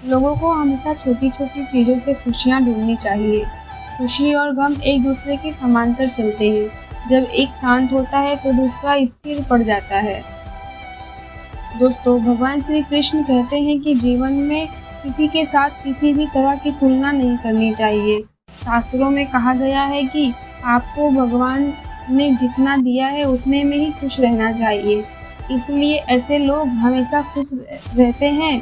लोगों को हमेशा छोटी छोटी चीज़ों से खुशियाँ ढूंढनी चाहिए। खुशी और गम एक दूसरे के समांतर चलते हैं। जब एक शांत होता है तो दूसरा स्थिर पड़ जाता है। दोस्तों, भगवान श्री कृष्ण कहते हैं कि जीवन में किसी के साथ किसी भी तरह की तुलना नहीं करनी चाहिए। शास्त्रों में कहा गया है कि आपको भगवान ने जितना दिया है उतने में ही खुश रहना चाहिए। इसलिए ऐसे लोग हमेशा खुश रहते हैं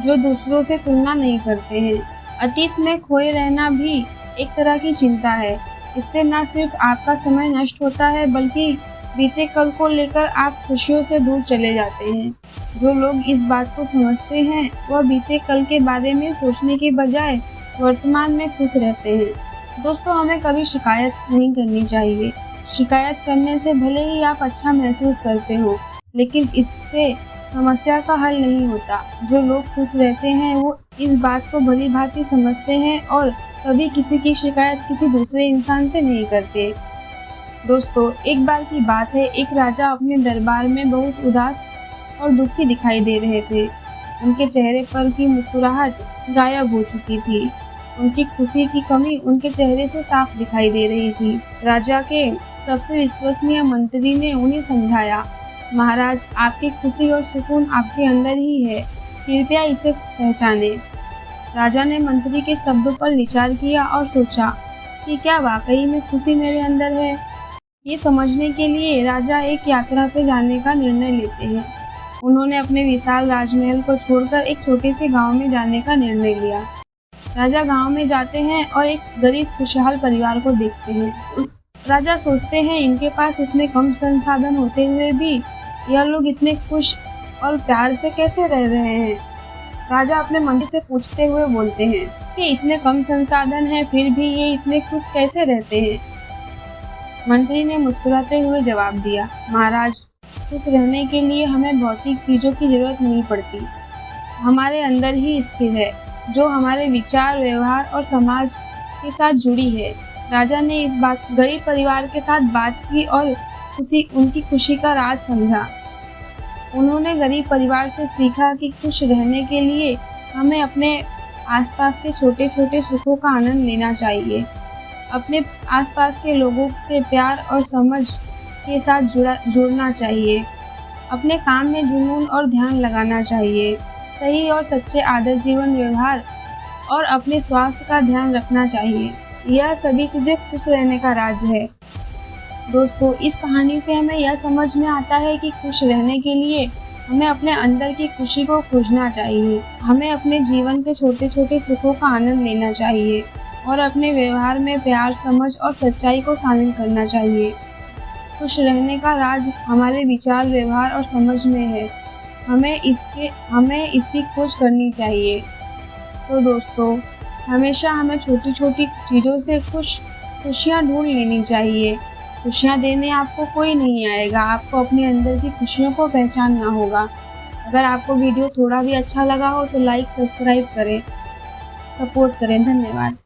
जो दूसरों से तुलना नहीं करते हैं। अतीत में खोए रहना भी एक तरह की चिंता है। इससे न सिर्फ आपका समय नष्ट होता है बल्कि बीते कल को लेकर आप खुशियों से दूर चले जाते हैं। जो लोग इस बात को समझते हैं वह बीते कल के बारे में सोचने के बजाय वर्तमान में खुश रहते हैं। दोस्तों, हमें कभी शिकायत नहीं करनी चाहिए। शिकायत करने से भले ही आप अच्छा महसूस करते हो, लेकिन इससे समस्या का हल नहीं होता। जो लोग खुश रहते हैं वो इस बात को भली भांति समझते हैं और कभी किसी की शिकायत किसी दूसरे इंसान से नहीं करते। दोस्तों, एक बार की बात है, एक राजा अपने दरबार में बहुत उदास और दुखी दिखाई दे रहे थे। उनके चेहरे पर की मुस्कुराहट गायब हो चुकी थी। उनकी खुशी की कमी उनके चेहरे से साफ दिखाई दे रही थी। राजा के सबसे विश्वसनीय मंत्री ने उन्हें समझाया, महाराज, आपकी खुशी और सुकून आपके अंदर ही है, कृपया इसे पहचाने। राजा ने मंत्री के शब्दों पर विचार किया और सोचा कि क्या वाकई में खुशी मेरे अंदर है। ये समझने के लिए राजा एक यात्रा पे जाने का निर्णय लेते हैं। उन्होंने अपने विशाल राजमहल को छोड़कर एक छोटे से गांव में जाने का निर्णय लिया। राजा गांव में जाते हैं और एक गरीब खुशहाल परिवार को देखते हैं। राजा सोचते हैं, इनके पास इतने कम संसाधन होते हुए भी यह लोग इतने खुश और प्यार से कैसे रह रहे हैं। राजा अपने मंत्री से पूछते हुए बोलते हैं कि इतने कम संसाधन हैं फिर भी ये इतने खुश कैसे रहते हैं। मंत्री ने मुस्कुराते हुए जवाब दिया, महाराज, खुश रहने के लिए हमें भौतिक चीजों की जरूरत नहीं पड़ती। हमारे अंदर ही स्थिर है, जो हमारे विचार, व्यवहार और समाज के साथ जुड़ी है। राजा ने इस बात गरीब परिवार के साथ बात की और उनकी खुशी का राज समझा। उन्होंने गरीब परिवार से सीखा कि खुश रहने के लिए हमें अपने आसपास के छोटे छोटे सुखों का आनंद लेना चाहिए। अपने आसपास के लोगों से प्यार और समझ के साथ जुड़ना चाहिए। अपने काम में जुनून और ध्यान लगाना चाहिए। सही और सच्चे आदर, जीवन व्यवहार और अपने स्वास्थ्य का ध्यान रखना चाहिए। यह सभी चीजें खुश रहने का राज है। दोस्तों, इस कहानी से हमें यह समझ में आता है कि खुश रहने के लिए हमें अपने अंदर की खुशी को खोजना चाहिए। हमें अपने जीवन के छोटे छोटे सुखों का आनंद लेना चाहिए और अपने व्यवहार में प्यार, समझ और सच्चाई को शामिल करना चाहिए। खुश रहने का राज हमारे विचार, व्यवहार और समझ में है। हमें इसकी खोज करनी चाहिए। तो दोस्तों, हमेशा हमें छोटी छोटी चीज़ों से खुशियाँ ढूंढ लेनी चाहिए। खुशियाँ देने आपको कोई नहीं आएगा, आपको अपने अंदर की खुशियों को पहचानना होगा। अगर आपको वीडियो थोड़ा भी अच्छा लगा हो तो लाइक, सब्सक्राइब करें, सपोर्ट करें। धन्यवाद।